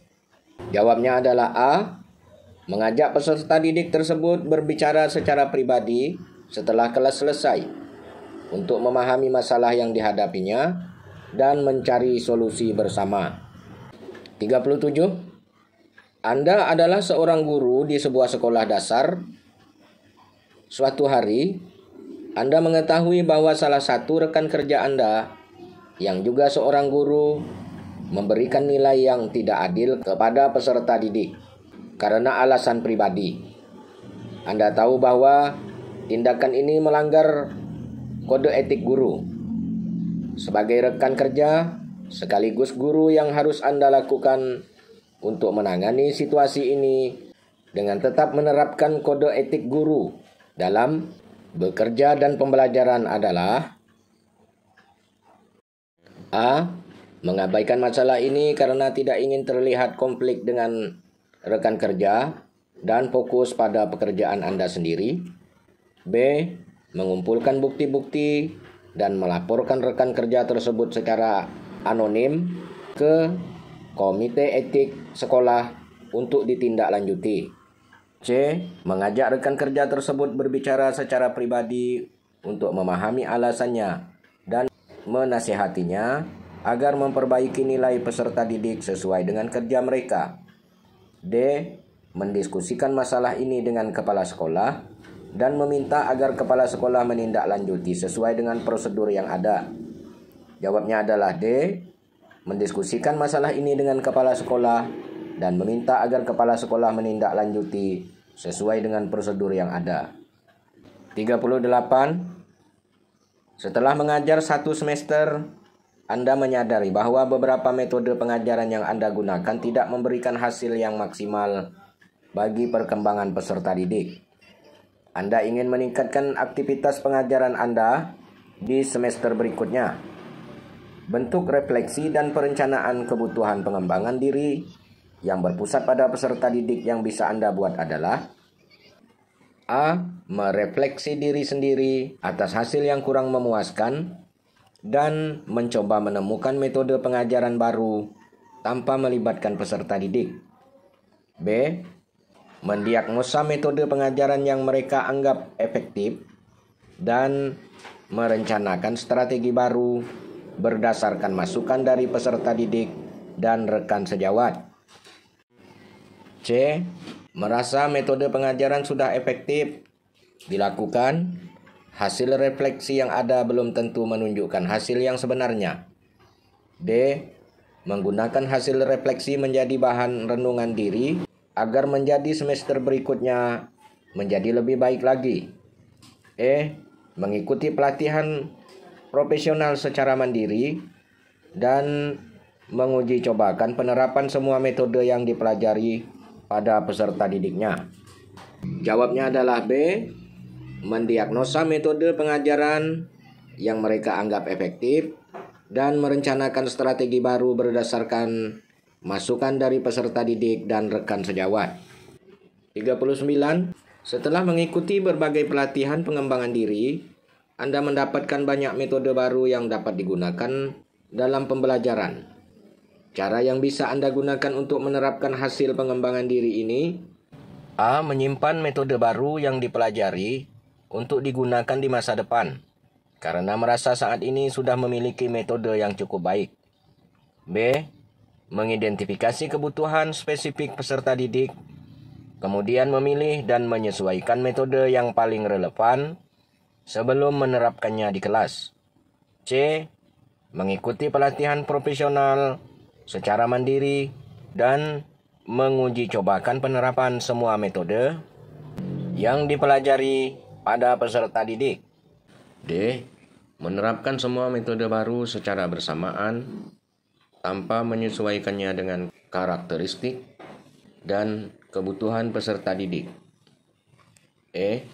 Jawabnya adalah A. Mengajak peserta didik tersebut berbicara secara pribadi setelah kelas selesai untuk memahami masalah yang dihadapinya dan mencari solusi bersama. 37. Anda adalah seorang guru di sebuah sekolah dasar. Suatu hari, Anda mengetahui bahwa salah satu rekan kerja Anda yang juga seorang guru memberikan nilai yang tidak adil kepada peserta didik karena alasan pribadi. Anda tahu bahwa tindakan ini melanggar kode etik guru. Sebagai rekan kerja, sekaligus guru yang harus Anda lakukan untuk menangani situasi ini dengan tetap menerapkan kode etik guru dalam bekerja dan pembelajaran adalah A. Mengabaikan masalah ini karena tidak ingin terlihat konflik dengan rekan kerja dan fokus pada pekerjaan Anda sendiri. B. Mengumpulkan bukti-bukti dan melaporkan rekan kerja tersebut secara anonim ke komite etik sekolah untuk ditindaklanjuti. C. Mengajak rekan kerja tersebut berbicara secara pribadi untuk memahami alasannya dan menasihatinya agar memperbaiki nilai peserta didik sesuai dengan kerja mereka. D. Mendiskusikan masalah ini dengan kepala sekolah dan meminta agar kepala sekolah menindaklanjuti sesuai dengan prosedur yang ada. Jawabnya adalah D. Mendiskusikan masalah ini dengan kepala sekolah dan meminta agar kepala sekolah menindaklanjuti sesuai dengan prosedur yang ada. 38. Setelah mengajar 1 semester, Anda menyadari bahwa beberapa metode pengajaran yang Anda gunakan tidak memberikan hasil yang maksimal bagi perkembangan peserta didik. Anda ingin meningkatkan aktivitas pengajaran Anda di semester berikutnya. Bentuk refleksi dan perencanaan kebutuhan pengembangan diri yang berpusat pada peserta didik yang bisa Anda buat adalah: A. Merefleksi diri sendiri atas hasil yang kurang memuaskan dan mencoba menemukan metode pengajaran baru tanpa melibatkan peserta didik. B. Mendiagnosa metode pengajaran yang mereka anggap efektif dan merencanakan strategi baru berdasarkan masukan dari peserta didik dan rekan sejawat. C. Merasa metode pengajaran sudah efektif dilakukan, hasil refleksi yang ada belum tentu menunjukkan hasil yang sebenarnya. D. Menggunakan hasil refleksi menjadi bahan renungan diri agar menjadi semester berikutnya menjadi lebih baik lagi. E. Mengikuti pelatihan profesional secara mandiri dan menguji cobakan penerapan semua metode yang dipelajari pada peserta didiknya. Jawabnya adalah B. Mendiagnosa metode pengajaran yang mereka anggap efektif dan merencanakan strategi baru berdasarkan masukan dari peserta didik dan rekan sejawat. 39. Setelah mengikuti berbagai pelatihan pengembangan diri, Anda mendapatkan banyak metode baru yang dapat digunakan dalam pembelajaran. Cara yang bisa Anda gunakan untuk menerapkan hasil pengembangan diri ini: A. Menyimpan metode baru yang dipelajari untuk digunakan di masa depan, karena merasa saat ini sudah memiliki metode yang cukup baik. B. Mengidentifikasi kebutuhan spesifik peserta didik, kemudian memilih dan menyesuaikan metode yang paling relevan sebelum menerapkannya di kelas. C. Mengikuti pelatihan profesional secara mandiri dan menguji cobakan penerapan semua metode yang dipelajari pada peserta didik. D. Menerapkan semua metode baru secara bersamaan tanpa menyesuaikannya dengan karakteristik dan kebutuhan peserta didik. E.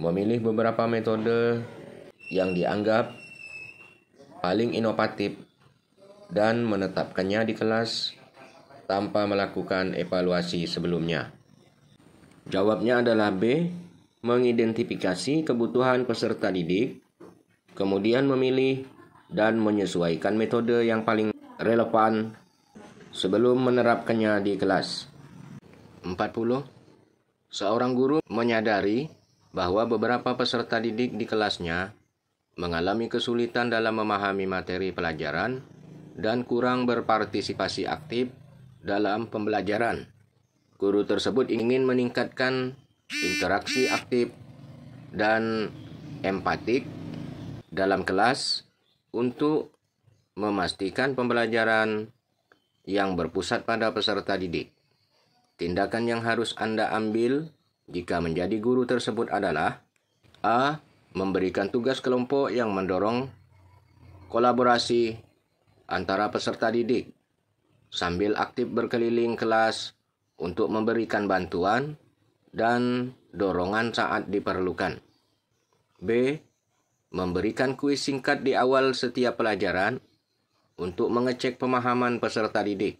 Memilih beberapa metode yang dianggap paling inovatif dan menetapkannya di kelas tanpa melakukan evaluasi sebelumnya. Jawabnya adalah B. Mengidentifikasi kebutuhan peserta didik, kemudian memilih dan menyesuaikan metode yang paling relevan sebelum menerapkannya di kelas. 40. Seorang guru menyadari bahwa beberapa peserta didik di kelasnya mengalami kesulitan dalam memahami materi pelajaran dan kurang berpartisipasi aktif dalam pembelajaran. Guru tersebut ingin meningkatkan interaksi aktif dan empatik dalam kelas untuk memastikan pembelajaran yang berpusat pada peserta didik. Tindakan yang harus Anda ambil jika menjadi guru tersebut adalah: A. Memberikan tugas kelompok yang mendorong kolaborasi antara peserta didik sambil aktif berkeliling kelas untuk memberikan bantuan dan dorongan saat diperlukan. B. Memberikan kuis singkat di awal setiap pelajaran untuk mengecek pemahaman peserta didik,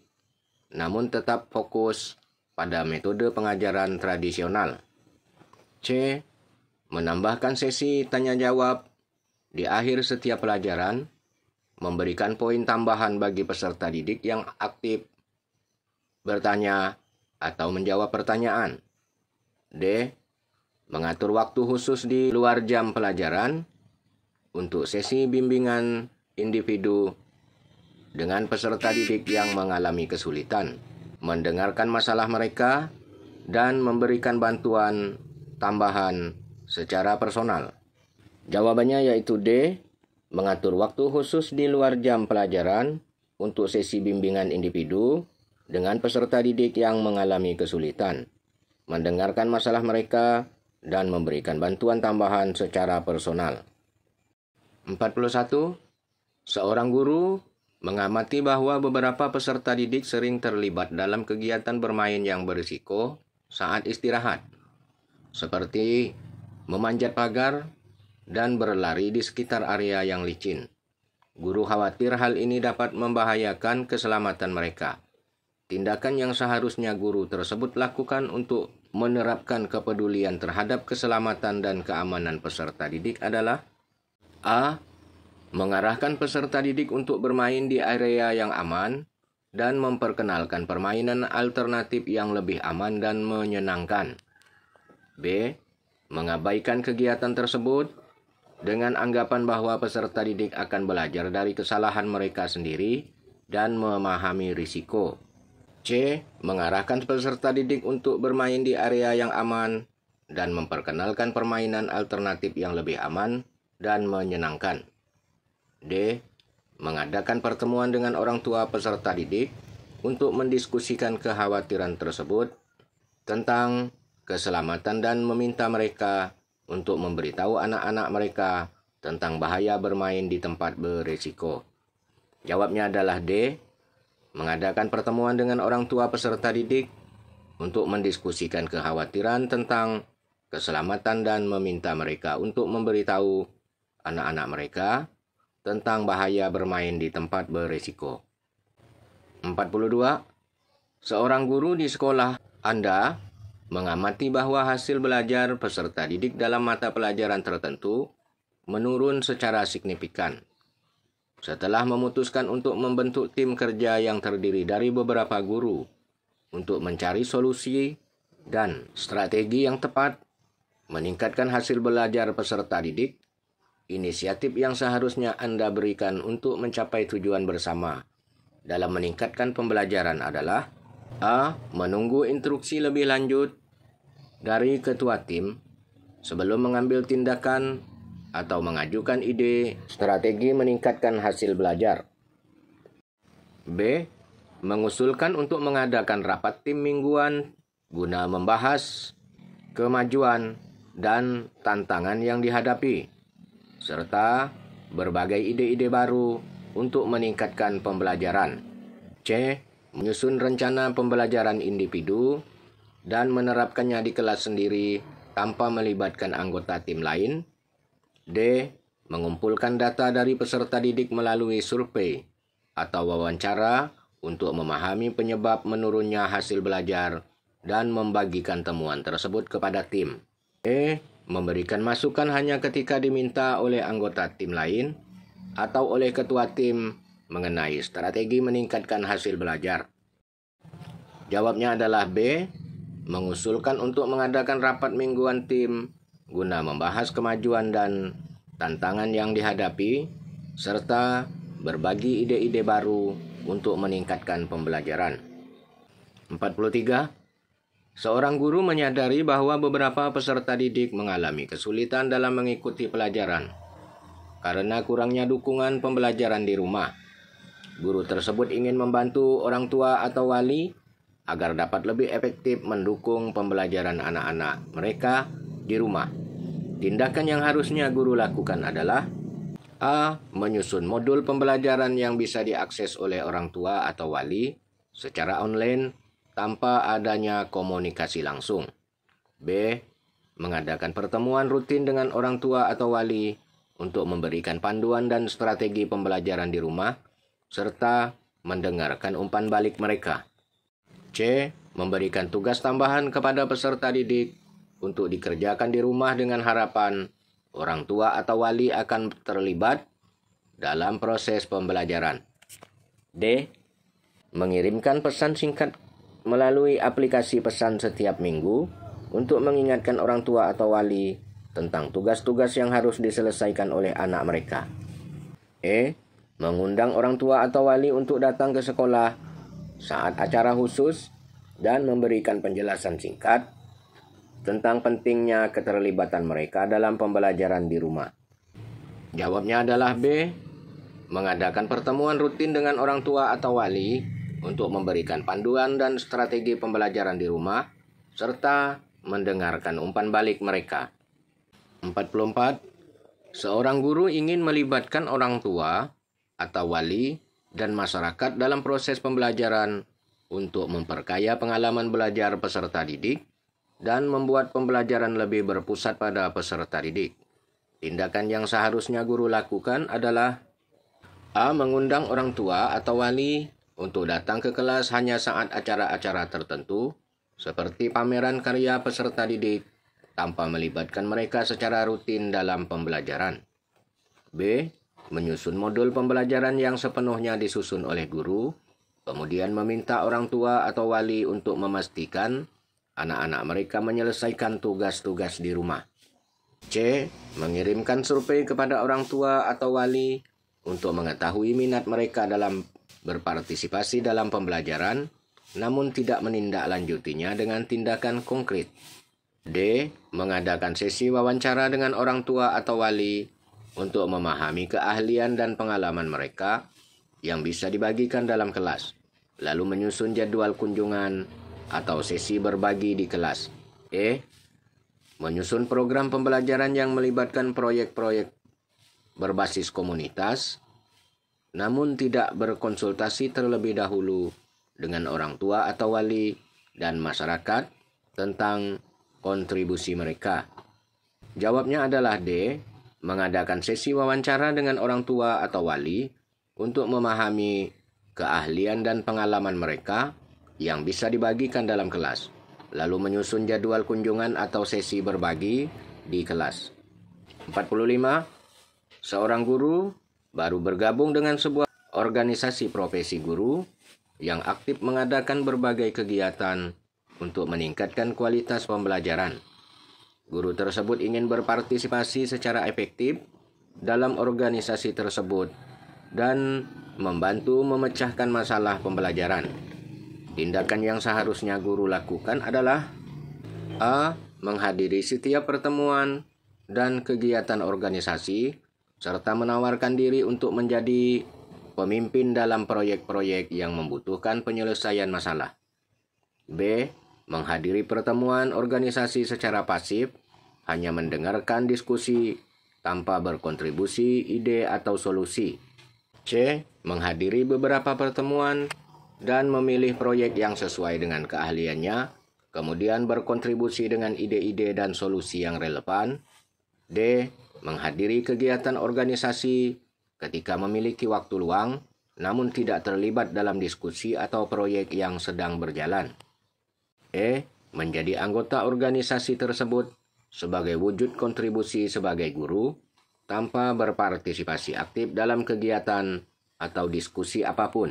namun tetap fokus pada metode pengajaran tradisional. C. Menambahkan sesi tanya jawab di akhir setiap pelajaran, memberikan poin tambahan bagi peserta didik yang aktif bertanya atau menjawab pertanyaan. D. Mengatur waktu khusus di luar jam pelajaran untuk sesi bimbingan individu dengan peserta didik yang mengalami kesulitan, mendengarkan masalah mereka, dan memberikan bantuan tambahan secara personal. Jawabannya yaitu D. Mengatur waktu khusus di luar jam pelajaran untuk sesi bimbingan individu dengan peserta didik yang mengalami kesulitan, mendengarkan masalah mereka, dan memberikan bantuan tambahan secara personal. 41. Seorang guru mengamati bahwa beberapa peserta didik sering terlibat dalam kegiatan bermain yang berisiko saat istirahat, seperti memanjat pagar dan berlari di sekitar area yang licin. Guru khawatir hal ini dapat membahayakan keselamatan mereka. Tindakan yang seharusnya guru tersebut lakukan untuk menerapkan kepedulian terhadap keselamatan dan keamanan peserta didik adalah: A. Mengarahkan peserta didik untuk bermain di area yang aman dan memperkenalkan permainan alternatif yang lebih aman dan menyenangkan. B. Mengabaikan kegiatan tersebut dengan anggapan bahwa peserta didik akan belajar dari kesalahan mereka sendiri dan memahami risiko. C. Mengarahkan peserta didik untuk bermain di area yang aman dan memperkenalkan permainan alternatif yang lebih aman dan menyenangkan. D. Mengadakan pertemuan dengan orang tua peserta didik untuk mendiskusikan kekhawatiran tersebut tentang keselamatan dan meminta mereka untuk memberitahu anak-anak mereka tentang bahaya bermain di tempat berisiko. Jawabnya adalah D. Mengadakan pertemuan dengan orang tua peserta didik untuk mendiskusikan kekhawatiran tentang keselamatan dan meminta mereka untuk memberitahu anak-anak mereka tentang bahaya bermain di tempat berisiko. 42. Seorang guru di sekolah Anda mengamati bahwa hasil belajar peserta didik dalam mata pelajaran tertentu menurun secara signifikan. Setelah memutuskan untuk membentuk tim kerja yang terdiri dari beberapa guru untuk mencari solusi dan strategi yang tepat meningkatkan hasil belajar peserta didik, inisiatif yang seharusnya Anda berikan untuk mencapai tujuan bersama dalam meningkatkan pembelajaran adalah: A. Menunggu instruksi lebih lanjut dari ketua tim sebelum mengambil tindakan atau mengajukan ide strategi meningkatkan hasil belajar. B. Mengusulkan untuk mengadakan rapat tim mingguan guna membahas kemajuan dan tantangan yang dihadapi, serta berbagai ide-ide baru untuk meningkatkan pembelajaran. C. Menyusun rencana pembelajaran individu dan menerapkannya di kelas sendiri tanpa melibatkan anggota tim lain. D. Mengumpulkan data dari peserta didik melalui survei atau wawancara untuk memahami penyebab menurunnya hasil belajar dan membagikan temuan tersebut kepada tim. E. Memberikan masukan hanya ketika diminta oleh anggota tim lain atau oleh ketua tim mengenai strategi meningkatkan hasil belajar. Jawabnya adalah B. Mengusulkan untuk mengadakan rapat mingguan tim guna membahas kemajuan dan tantangan yang dihadapi, serta berbagi ide-ide baru untuk meningkatkan pembelajaran. 43. Seorang guru menyadari bahwa beberapa peserta didik mengalami kesulitan dalam mengikuti pelajaran karena kurangnya dukungan pembelajaran di rumah. Guru tersebut ingin membantu orang tua atau wali agar dapat lebih efektif mendukung pembelajaran anak-anak mereka di rumah. Tindakan yang harusnya guru lakukan adalah: A. Menyusun modul pembelajaran yang bisa diakses oleh orang tua atau wali secara online tanpa adanya komunikasi langsung. B. Mengadakan pertemuan rutin dengan orang tua atau wali untuk memberikan panduan dan strategi pembelajaran di rumah, serta mendengarkan umpan balik mereka. C. Memberikan tugas tambahan kepada peserta didik untuk dikerjakan di rumah dengan harapan orang tua atau wali akan terlibat dalam proses pembelajaran. D. Mengirimkan pesan singkat melalui aplikasi pesan setiap minggu untuk mengingatkan orang tua atau wali tentang tugas-tugas yang harus diselesaikan oleh anak mereka. E. Mengundang orang tua atau wali untuk datang ke sekolah saat acara khusus dan memberikan penjelasan singkat tentang pentingnya keterlibatan mereka dalam pembelajaran di rumah. Jawabnya adalah B. Mengadakan pertemuan rutin dengan orang tua atau wali untuk memberikan panduan dan strategi pembelajaran di rumah, serta mendengarkan umpan balik mereka. 44. Seorang guru ingin melibatkan orang tua atau wali dan masyarakat dalam proses pembelajaran untuk memperkaya pengalaman belajar peserta didik dan membuat pembelajaran lebih berpusat pada peserta didik. Tindakan yang seharusnya guru lakukan adalah: A. Mengundang orang tua atau wali untuk datang ke kelas hanya saat acara-acara tertentu, seperti pameran karya peserta didik, tanpa melibatkan mereka secara rutin dalam pembelajaran. B. Menyusun modul pembelajaran yang sepenuhnya disusun oleh guru, kemudian meminta orang tua atau wali untuk memastikan anak-anak mereka menyelesaikan tugas-tugas di rumah. C. Mengirimkan survei kepada orang tua atau wali untuk mengetahui minat mereka dalam berpartisipasi dalam pembelajaran, namun tidak menindaklanjutinya dengan tindakan konkret. D. Mengadakan sesi wawancara dengan orang tua atau wali untuk memahami keahlian dan pengalaman mereka yang bisa dibagikan dalam kelas, lalu menyusun jadwal kunjungan atau sesi berbagi di kelas. E. Menyusun program pembelajaran yang melibatkan proyek-proyek berbasis komunitas, namun tidak berkonsultasi terlebih dahulu dengan orang tua atau wali dan masyarakat tentang kontribusi mereka. Jawabnya adalah D. Mengadakan sesi wawancara dengan orang tua atau wali untuk memahami keahlian dan pengalaman mereka yang bisa dibagikan dalam kelas, lalu menyusun jadwal kunjungan atau sesi berbagi di kelas. 45. Seorang guru baru bergabung dengan sebuah organisasi profesi guru yang aktif mengadakan berbagai kegiatan untuk meningkatkan kualitas pembelajaran. Guru tersebut ingin berpartisipasi secara efektif dalam organisasi tersebut dan membantu memecahkan masalah pembelajaran. Tindakan yang seharusnya guru lakukan adalah A. Menghadiri setiap pertemuan dan kegiatan organisasi, serta menawarkan diri untuk menjadi pemimpin dalam proyek-proyek yang membutuhkan penyelesaian masalah. B. Menghadiri pertemuan organisasi secara pasif, hanya mendengarkan diskusi tanpa berkontribusi ide atau solusi. C. Menghadiri beberapa pertemuan dan memilih proyek yang sesuai dengan keahliannya, kemudian berkontribusi dengan ide-ide dan solusi yang relevan. D. Menghadiri kegiatan organisasi ketika memiliki waktu luang, namun tidak terlibat dalam diskusi atau proyek yang sedang berjalan. E. Menjadi anggota organisasi tersebut sebagai wujud kontribusi sebagai guru, tanpa berpartisipasi aktif dalam kegiatan atau diskusi apapun.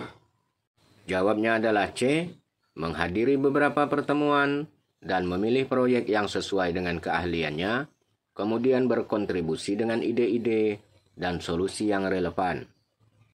Jawabnya adalah C. Menghadiri beberapa pertemuan dan memilih proyek yang sesuai dengan keahliannya, kemudian berkontribusi dengan ide-ide dan solusi yang relevan.